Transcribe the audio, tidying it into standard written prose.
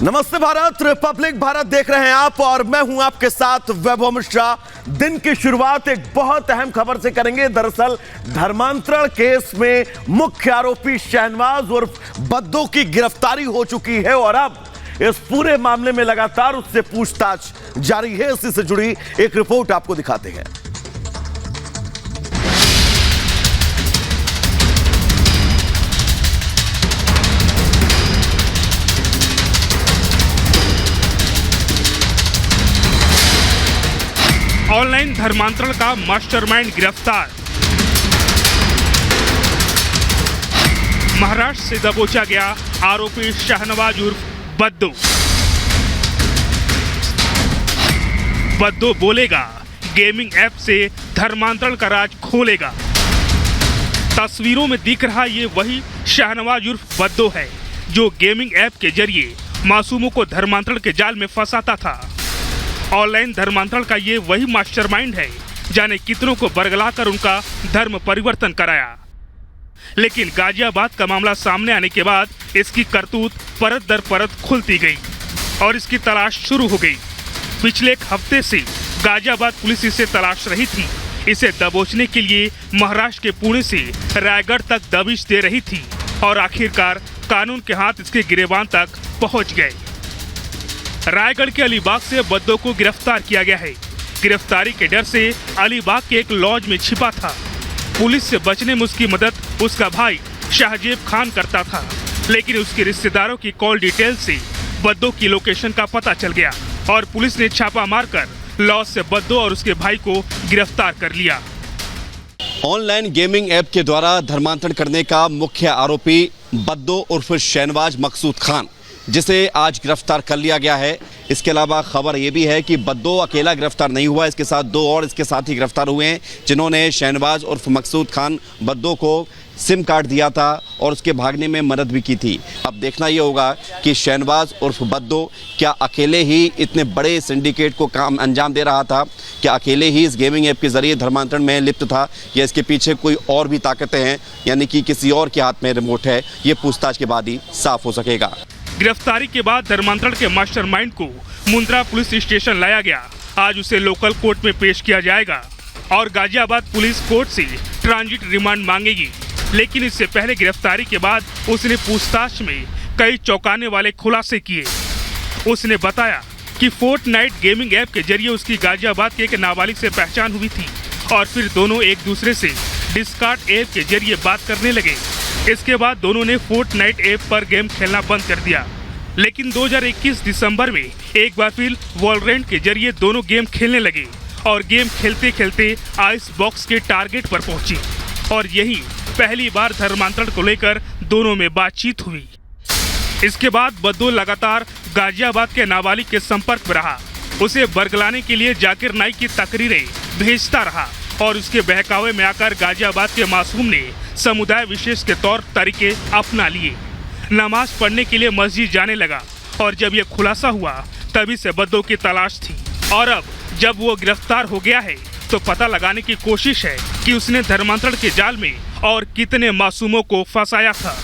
नमस्ते भारत, रिपब्लिक भारत देख रहे हैं आप और मैं हूं आपके साथ वैभव मिश्रा। दिन की शुरुआत एक बहुत अहम खबर से करेंगे। दरअसल धर्मांतरण केस में मुख्य आरोपी शहनवाज उर्फ बद्दो की गिरफ्तारी हो चुकी है और अब इस पूरे मामले में लगातार उससे पूछताछ जारी है। इसी से जुड़ी एक रिपोर्ट आपको दिखाते हैं। ऑनलाइन धर्मांतरण का मास्टरमाइंड गिरफ्तार। महाराष्ट्र से दबोचा गया आरोपी शहनवाज उर्फ बद्दो। बद्दो बोलेगा, गेमिंग ऐप से धर्मांतरण का राज खोलेगा। तस्वीरों में दिख रहा ये वही शहनवाज उर्फ बद्दो है जो गेमिंग ऐप के जरिए मासूमों को धर्मांतरण के जाल में फंसाता था। ऑनलाइन धर्मांतरण का ये वही मास्टरमाइंड है जाने कितनों को बरगलाकर उनका धर्म परिवर्तन कराया। लेकिन गाजियाबाद का मामला सामने आने के बाद इसकी करतूत परत दर परत खुलती गई और इसकी तलाश शुरू हो गई। पिछले एक हफ्ते से गाजियाबाद पुलिस इसे तलाश रही थी। इसे दबोचने के लिए महाराष्ट्र के पुणे से रायगढ़ तक दबिश दे रही थी और आखिरकार कानून के हाथ इसके गिरेबान तक पहुंच गए। रायगढ़ के अलीबाग से बद्दो को गिरफ्तार किया गया है। गिरफ्तारी के डर से अलीबाग के एक लॉज में छिपा था। पुलिस से बचने में उसकी मदद उसका भाई शाहजेब खान करता था, लेकिन उसके रिश्तेदारों की कॉल डिटेल से बद्दो की लोकेशन का पता चल गया और पुलिस ने छापा मारकर लॉज से बद्दो और उसके भाई को गिरफ्तार कर लिया। ऑनलाइन गेमिंग ऐप के द्वारा धर्मांतरण करने का मुख्य आरोपी बद्दो उर्फ शहनवाज मकसूद खान, जिसे आज गिरफ्तार कर लिया गया है। इसके अलावा खबर ये भी है कि बद्दो अकेला गिरफ्तार नहीं हुआ, इसके साथ दो और इसके साथ ही गिरफ्तार हुए हैं जिन्होंने शहनवाज उर्फ मकसूद खान बद्दो को सिम कार्ड दिया था और उसके भागने में मदद भी की थी। अब देखना ये होगा कि शहनवाज उर्फ बद्दो क्या अकेले ही इतने बड़े सिंडिकेट को काम अंजाम दे रहा था, क्या अकेले ही इस गेमिंग ऐप के जरिए धर्मांतरण में लिप्त था, या इसके पीछे कोई और भी ताकतें हैं, यानी कि किसी और के हाथ में रिमोट है। ये पूछताछ के बाद ही साफ हो सकेगा। गिरफ्तारी के बाद धर्मांतरण के मास्टरमाइंड को मुंद्रा पुलिस स्टेशन लाया गया। आज उसे लोकल कोर्ट में पेश किया जाएगा और गाजियाबाद पुलिस कोर्ट से ट्रांजिट रिमांड मांगेगी। लेकिन इससे पहले गिरफ्तारी के बाद उसने पूछताछ में कई चौंकाने वाले खुलासे किए। उसने बताया कि फोर्टनाइट गेमिंग ऐप के जरिए उसकी गाजियाबाद के एक नाबालिग से पहचान हुई थी और फिर दोनों एक दूसरे से डिस्कॉर्ड ऐप के जरिए बात करने लगे। इसके बाद दोनों ने फोर्टनाइट ऐप पर गेम खेलना बंद कर दिया। लेकिन 2021 दिसंबर में एक बार फिर वॉलरेंट के जरिए दोनों गेम खेलने लगे और गेम खेलते खेलते आइस बॉक्स के टारगेट पर पहुंची और यही पहली बार धर्मांतरण को लेकर दोनों में बातचीत हुई। इसके बाद बद्दो लगातार गाजियाबाद के नाबालिग के संपर्क में रहा। उसे बरगलाने के लिए जाकिर नाइक की तकरीरें भेजता रहा और उसके बहकावे में आकर गाजियाबाद के मासूम ने समुदाय विशेष के तौर तरीके अपना लिए। नमाज पढ़ने के लिए मस्जिद जाने लगा और जब यह खुलासा हुआ तभी से बद्दो की तलाश थी और अब जब वो गिरफ्तार हो गया है तो पता लगाने की कोशिश है कि उसने धर्मांतरण के जाल में और कितने मासूमों को फंसाया था।